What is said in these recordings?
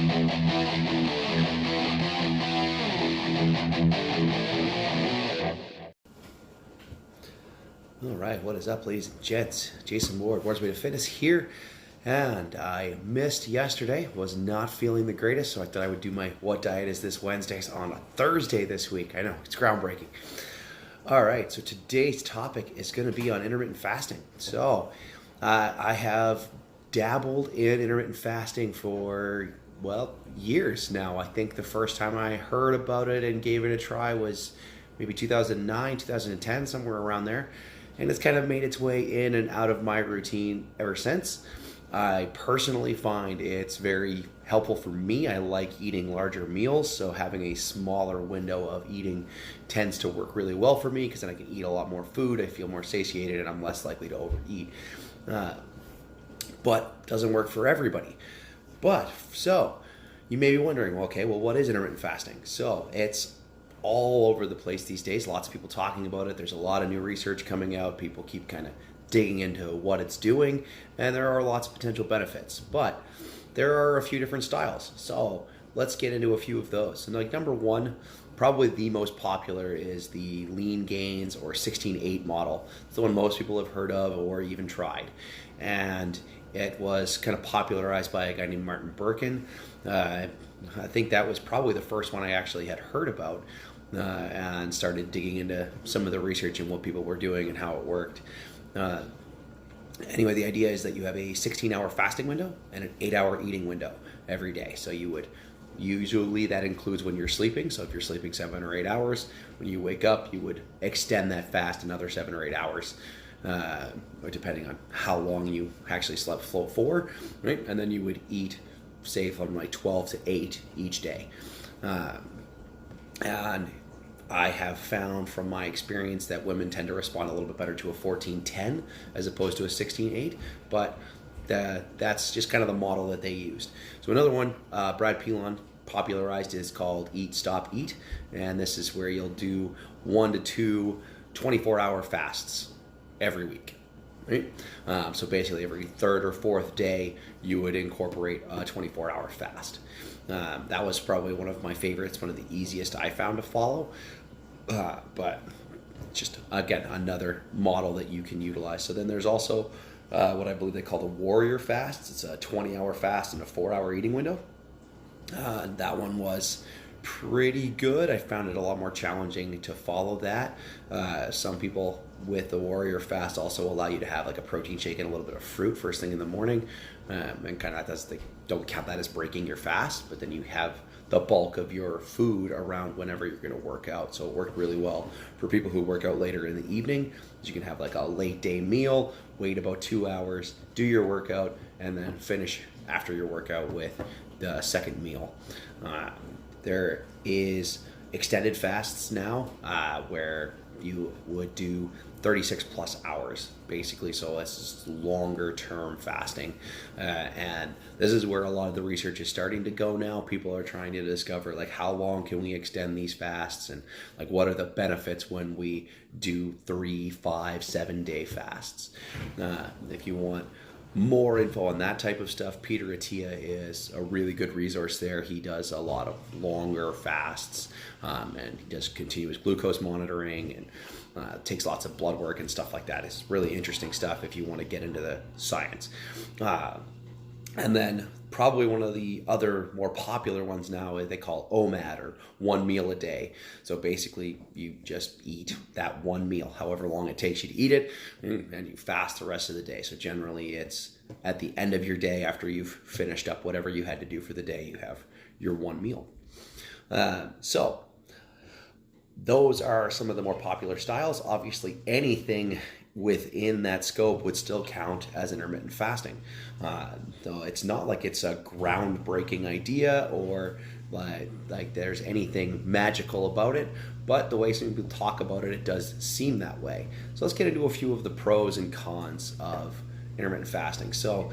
All right, what is up, ladies and gents? Jason Ward, Ward's Way to Fitness here, and I missed yesterday. Was not feeling the greatest, so I thought I would do my What Diet Is This Wednesdays on a Thursday this week. I know, it's groundbreaking. All right, so today's topic is going to be on intermittent fasting. So I have dabbled in intermittent fasting for, well, years now. I think the first time I heard about it and gave it a try was maybe 2009, 2010, somewhere around there. And it's kind of made its way in and out of my routine ever since. I personally find it's very helpful for me. I like eating larger meals, so having a smaller window of eating tends to work really well for me because then I can eat a lot more food, I feel more satiated, and I'm less likely to overeat. But doesn't work for everybody. So you may be wondering, okay, well, what is intermittent fasting? So it's all over the place these days. Lots of people talking about it. There's a lot of new research coming out. People keep kind of digging into what it's doing, and there are lots of potential benefits. But there are a few different styles. So let's get into a few of those. And like number one, probably the most popular is the Lean Gains or 16-8 model. It's the one most people have heard of or even tried. And it was kind of popularized by a guy named Martin Berkhan. I think that was probably the first one I actually had heard about and started digging into some of the research and what people were doing and how it worked. Anyway, the idea is that you have a 16-hour fasting window and an 8-hour eating window every day. So you would usually, that includes when you're sleeping. So if you're sleeping 7 or 8 hours, when you wake up, you would extend that fast another 7 or 8 hours. Or depending on how long you actually slept for, right? And then you would eat, say, from like 12 to 8 each day. And I have found from my experience that women tend to respond a little bit better to a 14-10 as opposed to a 16-8, but that's just kind of the model that they used. So another one, Brad Pilon popularized, is called Eat, Stop, Eat, and this is where you'll do 1 to 2 24-hour fasts every week. Right? So basically every third or fourth day you would incorporate a 24-hour fast. That was probably one of my favorites, one of the easiest I found to follow. But just, again, another model that you can utilize. So then there's also what I believe they call the warrior fasts. It's a 20-hour fast and a 4-hour eating window. That one was pretty good. I found it a lot more challenging to follow that. Some people with the warrior fast also allow you to have like a protein shake and a little bit of fruit first thing in the morning, and kind of they don't count that as breaking your fast, but then you have the bulk of your food around whenever you're going to work out. So it worked really well for people who work out later in the evening. So you can have like a late day meal, wait about 2 hours, do your workout, and then finish after your workout with the second meal. There is extended fasts now where you would do 36 plus hours basically, so it's longer term fasting, and this is where a lot of the research is starting to go now. People are trying to discover like how long can we extend these fasts, and like what are the benefits when we do 3, 5, 7 day fasts. If you want more info on that type of stuff, Peter Attia is a really good resource there. He does a lot of longer fasts, and he does continuous glucose monitoring and takes lots of blood work and stuff like that. It's really interesting stuff if you want to get into the science. And then probably one of the other more popular ones now is they call OMAD, or 1 meal a day. So basically you just eat that one meal, however long it takes you to eat it, and you fast the rest of the day. So generally it's at the end of your day after you've finished up whatever you had to do for the day, you have your one meal. So those are some of the more popular styles. Obviously anything within that scope would still count as intermittent fasting. So it's not like it's a groundbreaking idea or like there's anything magical about it, but the way some people talk about it, it does seem that way. So let's get into a few of the pros and cons of intermittent fasting. So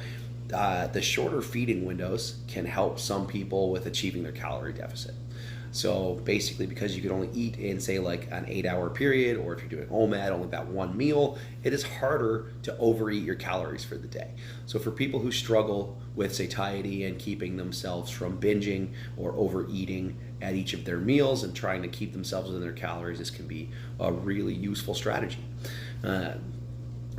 the shorter feeding windows can help some people with achieving their calorie deficit. So basically, because you can only eat in, say, like an 8-hour period, or if you're doing OMAD, only about one meal, it is harder to overeat your calories for the day. So for people who struggle with satiety and keeping themselves from binging or overeating at each of their meals and trying to keep themselves within their calories, this can be a really useful strategy.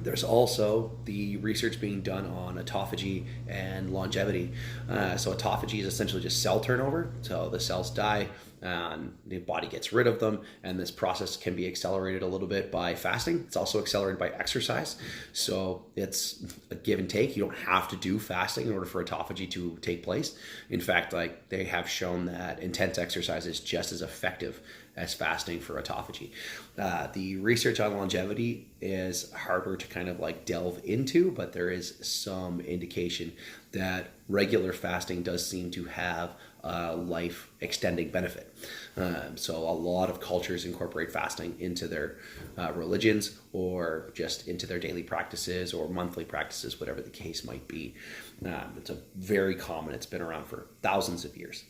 There's also the research being done on autophagy and longevity. So autophagy is essentially just cell turnover. So the cells die, and the body gets rid of them, and this process can be accelerated a little bit by fasting. It's also accelerated by exercise. So it's a give and take. You don't have to do fasting in order for autophagy to take place. In fact, like, they have shown that intense exercise is just as effective as fasting for autophagy. The research on longevity is harder to kind of like delve into, but there is some indication that regular fasting does seem to have a life extending benefit. So a lot of cultures incorporate fasting into their religions, or just into their daily practices or monthly practices, whatever the case might be. It's a very common. It's been around for thousands of years.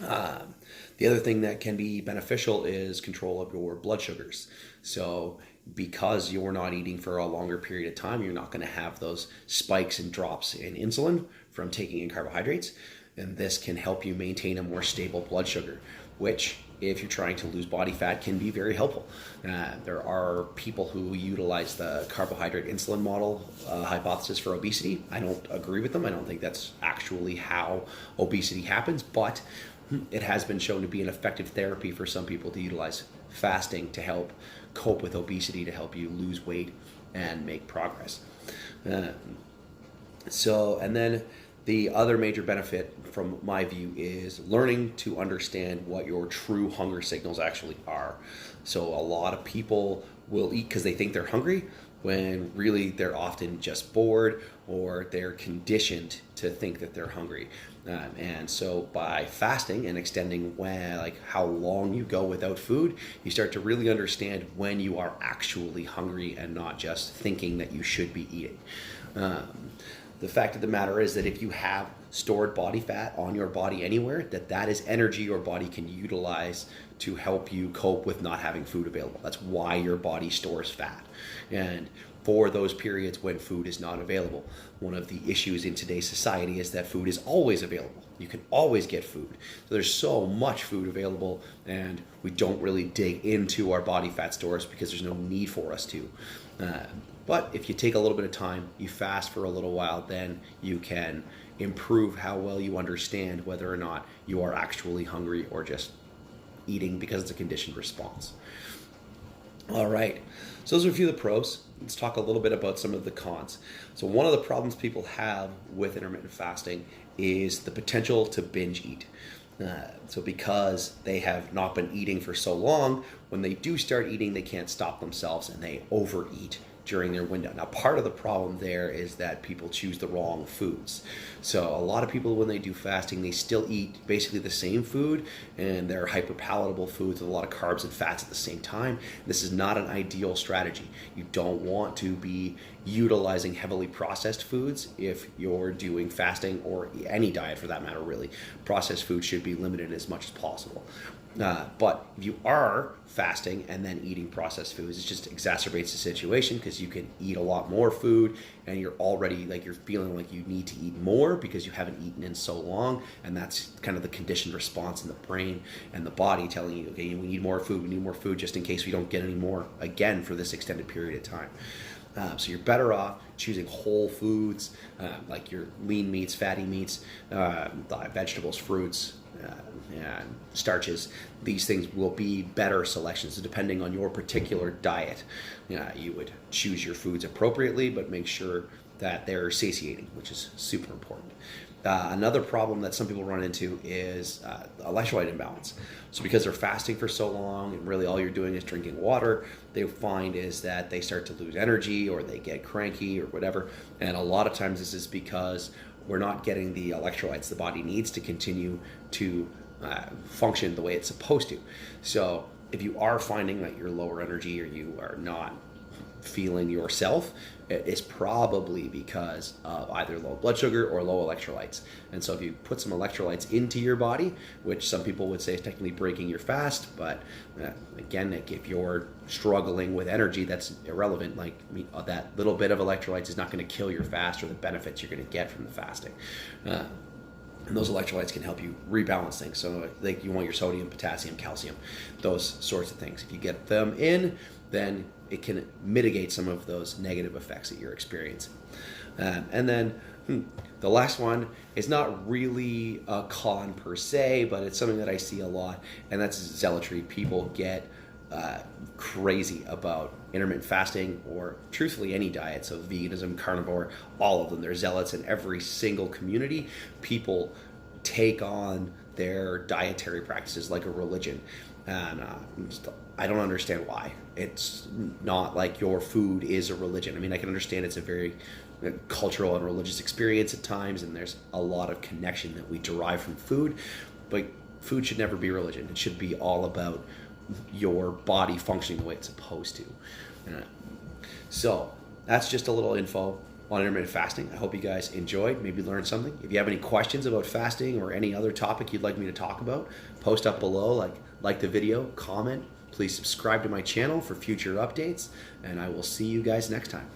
The other thing that can be beneficial is control of your blood sugars. So because you're not eating for a longer period of time, you're not going to have those spikes and drops in insulin from taking in carbohydrates. And this can help you maintain a more stable blood sugar, which, if you're trying to lose body fat, can be very helpful. There are people who utilize the carbohydrate insulin model hypothesis for obesity. I don't agree with them. I don't think that's actually how obesity happens, but it has been shown to be an effective therapy for some people to utilize fasting to help cope with obesity, to help you lose weight and make progress. And then the other major benefit from my view is learning to understand what your true hunger signals actually are. So a lot of people will eat because they think they're hungry, when really they're often just bored, or they're conditioned to think that they're hungry. And so by fasting and extending how long you go without food, you start to really understand when you are actually hungry and not just thinking that you should be eating. The fact of the matter is that if you have stored body fat on your body anywhere, that is energy your body can utilize to help you cope with not having food available. That's why your body stores fat. And for those periods when food is not available, one of the issues in today's society is that food is always available. You can always get food. So there's so much food available, and we don't really dig into our body fat stores because there's no need for us to. But if you take a little bit of time, you fast for a little while, then you can improve how well you understand whether or not you are actually hungry or just eating because it's a conditioned response. All right, so those are a few of the pros. Let's talk a little bit about some of the cons. So one of the problems people have with intermittent fasting is the potential to binge eat. So because they have not been eating for so long, when they do start eating, they can't stop themselves and they overeat during their window. Now, part of the problem there is that people choose the wrong foods. So a lot of people, when they do fasting, they still eat basically the same food, and they're hyperpalatable foods with a lot of carbs and fats at the same time. This is not an ideal strategy. You don't want to be utilizing heavily processed foods if you're doing fasting, or any diet for that matter, really. Processed food should be limited as much as possible. But if you are fasting and then eating processed foods, it just exacerbates the situation, because you can eat a lot more food and you're already you're feeling like you need to eat more because you haven't eaten in so long. And that's kind of the conditioned response in the brain and the body telling you, okay, we need more food just in case we don't get any more again for this extended period of time. So you're better off choosing whole foods, like your lean meats, fatty meats, vegetables, fruits, and starches. These things will be better selections. So depending on your particular diet, you would choose your foods appropriately, but make sure that they're satiating, which is super important. Another problem that some people run into is electrolyte imbalance. So because they're fasting for so long and really all you're doing is drinking water, they find is that they start to lose energy, or they get cranky or whatever. And a lot of times this is because we're not getting the electrolytes the body needs to continue to function the way it's supposed to. So if you are finding that you're lower energy, or you are not feeling yourself is probably because of either low blood sugar or low electrolytes. And so if you put some electrolytes into your body, which some people would say is technically breaking your fast, but again, like if you're struggling with energy, that's irrelevant. Like that little bit of electrolytes is not going to kill your fast or the benefits you're going to get from the fasting. And those electrolytes can help you rebalance things. So like you want your sodium, potassium, calcium, those sorts of things. If you get them in, then it can mitigate some of those negative effects that you're experiencing. And then the last one is not really a con per se, but it's something that I see a lot, and that's zealotry. People get crazy about intermittent fasting, or truthfully any diet. So veganism, carnivore, all of them. They're zealots in every single community. People take on their dietary practices like a religion. And I don't understand why. It's not like your food is a religion. I mean, I can understand it's a very cultural and religious experience at times, and there's a lot of connection that we derive from food, but food should never be religion. It should be all about your body functioning the way it's supposed to. So that's just a little info on intermittent fasting. I hope you guys enjoyed, maybe learned something. If you have any questions about fasting or any other topic you'd like me to talk about, post up below, like the video, comment. Please subscribe to my channel for future updates, and I will see you guys next time.